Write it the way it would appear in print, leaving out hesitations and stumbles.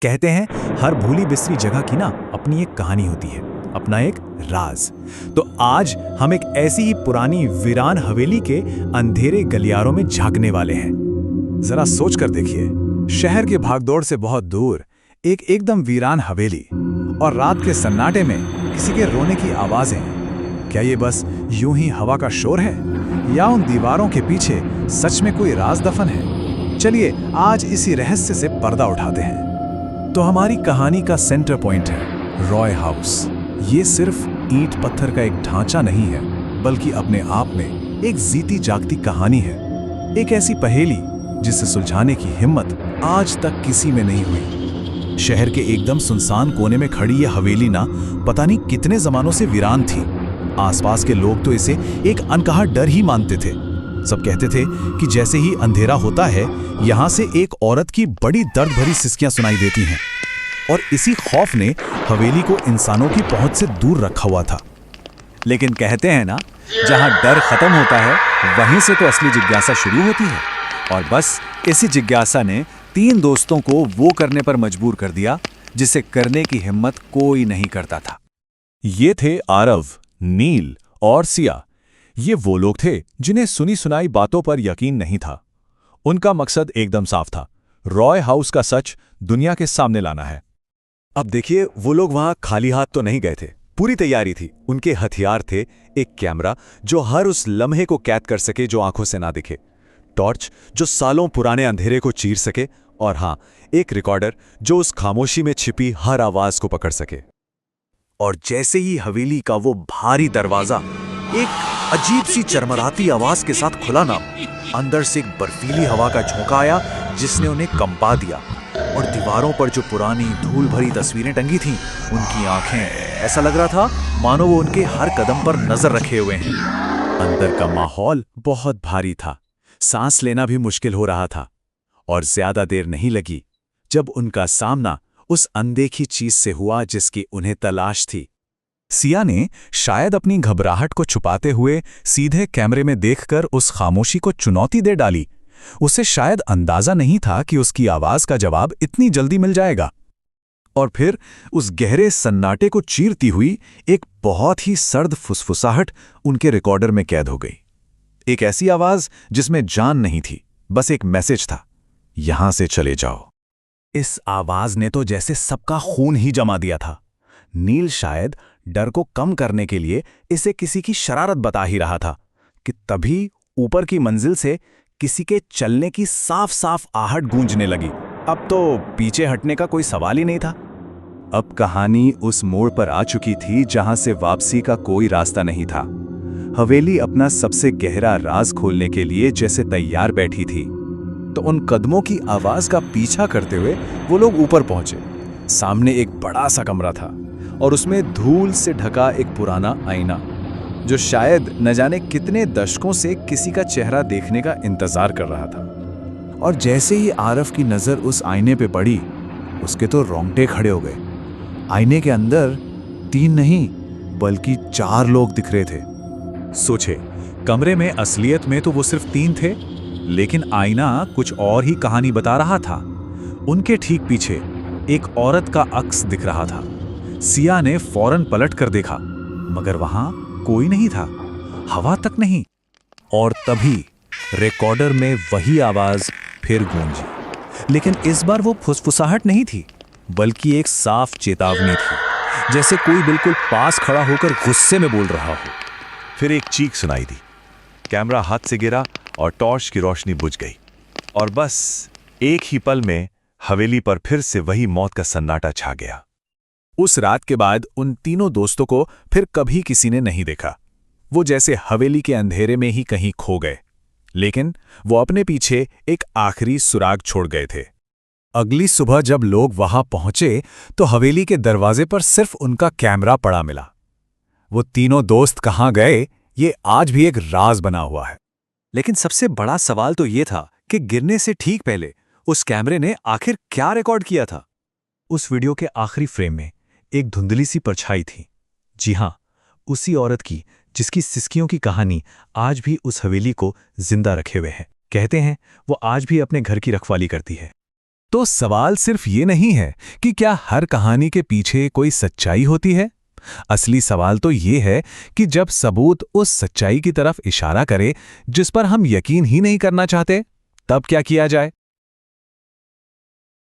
कहते हैं हर भूली बिसरी जगह की ना अपनी एक कहानी होती है, अपना एक राज। तो आज हम एक ऐसी ही पुरानी वीरान हवेली के अंधेरे गलियारों में झांकने वाले हैं। जरा सोच कर देखिए, शहर के भागदौड़ से बहुत दूर एक एकदम वीरान हवेली, और रात के सन्नाटे में किसी के रोने की आवाजें। क्या ये बस यूं ही हवा का शोर है, या उन दीवारों के पीछे सच में कोई राज दफन है? चलिए आज इसी रहस्य से पर्दा उठाते हैं। तो हमारी कहानी का सेंटर पॉइंट है रॉय हाउस। ये सिर्फ ईंट पत्थर का एक ढांचा नहीं है, बल्कि अपने आप में एक जीती जागती कहानी है। एक ऐसी पहेली जिसे सुलझाने की हिम्मत आज तक किसी में नहीं हुई। शहर के एकदम सुनसान कोने में खड़ी ये हवेली ना पता नहीं कितने जमानों से वीरान थी। आसपास के लोग तो इसे एक अनकहा डर ही मानते थे। सब कहते थे कि जैसे ही अंधेरा होता है, यहां से एक औरत की बड़ी दर्द भरी सिसकियां सुनाई देती हैं। और इसी खौफ ने हवेली को इंसानों की पहुंच से दूर रखा हुआ था। लेकिन कहते हैं ना, जहां डर खत्म होता है वहीं से तो असली जिज्ञासा शुरू होती है। और बस इसी जिज्ञासा ने तीन दोस्तों को वो करने पर मजबूर कर दिया जिसे करने की हिम्मत कोई नहीं करता था। ये थे आरव, नील और सिया। ये वो लोग थे जिन्हें सुनी सुनाई बातों पर यकीन नहीं था। उनका मकसद एकदम साफ था, रॉय हाउस का सच दुनिया के सामने लाना है। अब देखिए, वो लोग वहां खाली हाथ तो नहीं गए थे। पूरी तैयारी थी। उनके हथियार थे एक कैमरा जो हर उस लम्हे को कैद कर सके जो आंखों से ना दिखे, टॉर्च जो सालों पुराने अंधेरे को चीर सके, और हां, एक रिकॉर्डर जो उस खामोशी में छिपी हर आवाज को पकड़ सके। और जैसे ही हवेली का वो भारी दरवाजा एक अजीब सी चरमराती आवाज के साथ खुला ना, अंदर से एक बर्फीली हवा का झोंका आया जिसने उन्हें कंपा दिया। और दीवारों पर जो पुरानी धूल भरी तस्वीरें टंगी थीं, उनकी आंखें ऐसा लग रहा था मानो वो उनके हर कदम पर नजर रखे हुए हैं। अंदर का माहौल बहुत भारी था, सांस लेना भी मुश्किल हो रहा था। और ज्यादा देर नहीं लगी जब उनका सामना उस अनदेखी चीज से हुआ जिसकी उन्हें तलाश थी। सिया ने शायद अपनी घबराहट को छुपाते हुए सीधे कैमरे में देखकर उस खामोशी को चुनौती दे डाली। उसे शायद अंदाजा नहीं था कि उसकी आवाज का जवाब इतनी जल्दी मिल जाएगा। और फिर उस गहरे सन्नाटे को चीरती हुई एक बहुत ही सर्द फुसफुसाहट उनके रिकॉर्डर में कैद हो गई। एक ऐसी आवाज जिसमें जान नहीं थी, बस एक मैसेज था, यहां से चले जाओ। इस आवाज ने तो जैसे सबका खून ही जमा दिया था। नील शायद डर को कम करने के लिए इसे किसी की शरारत बता ही रहा था कि तभी ऊपर की मंजिल से किसी के चलने की साफ साफ आहट गूंजने लगी। अब तो पीछे हटने का कोई सवाल ही नहीं था। अब कहानी उस मोड़ पर आ चुकी थी जहां से वापसी का कोई रास्ता नहीं था। हवेली अपना सबसे गहरा राज खोलने के लिए जैसे तैयार बैठी थी। तो उन कदमों की आवाज का पीछा करते हुए वो लोग ऊपर पहुंचे। सामने एक बड़ा सा कमरा था, और उसमें धूल से ढका एक पुराना आईना जो शायद न जाने कितने दशकों से किसी का चेहरा देखने का इंतजार कर रहा था। और जैसे ही आरव की नजर उस आईने पे पड़ी, उसके तो रोंगटे खड़े हो गए। आईने के अंदर 3 नहीं बल्कि 4 लोग दिख रहे थे। सोचे, कमरे में असलियत में तो वो सिर्फ 3 थे, लेकिन आईना कुछ और ही कहानी बता रहा था। उनके ठीक पीछे एक औरत का अक्स दिख रहा था। सिया ने फौरन पलट कर देखा, मगर वहां कोई नहीं था, हवा तक नहीं। और तभी रिकॉर्डर में वही आवाज फिर गूंजी, लेकिन इस बार वो फुसफुसाहट नहीं थी, बल्कि एक साफ चेतावनी थी, जैसे कोई बिल्कुल पास खड़ा होकर गुस्से में बोल रहा हो। फिर एक चीख सुनाई दी, कैमरा हाथ से गिरा और टॉर्च की रोशनी बुझ गई। और बस एक ही पल में हवेली पर फिर से वही मौत का सन्नाटा छा गया। उस रात के बाद उन तीनों दोस्तों को फिर कभी किसी ने नहीं देखा। वो जैसे हवेली के अंधेरे में ही कहीं खो गए, लेकिन वो अपने पीछे एक आखिरी सुराग छोड़ गए थे। अगली सुबह जब लोग वहां पहुंचे तो हवेली के दरवाजे पर सिर्फ उनका कैमरा पड़ा मिला। वो तीनों दोस्त कहां गए, ये आज भी एक राज बना हुआ है। लेकिन सबसे बड़ा सवाल तो ये था कि गिरने से ठीक पहले उस कैमरे ने आखिर क्या रिकॉर्ड किया था। उस वीडियो के आखिरी फ्रेम में एक धुंधली सी परछाई थी। जी हां, उसी औरत की जिसकी सिसकियों की कहानी आज भी उस हवेली को जिंदा रखे हुए है। कहते हैं वो आज भी अपने घर की रखवाली करती है। तो सवाल सिर्फ ये नहीं है कि क्या हर कहानी के पीछे कोई सच्चाई होती है। असली सवाल तो ये है कि जब सबूत उस सच्चाई की तरफ इशारा करे जिस पर हम यकीन ही नहीं करना चाहते, तब क्या किया जाए।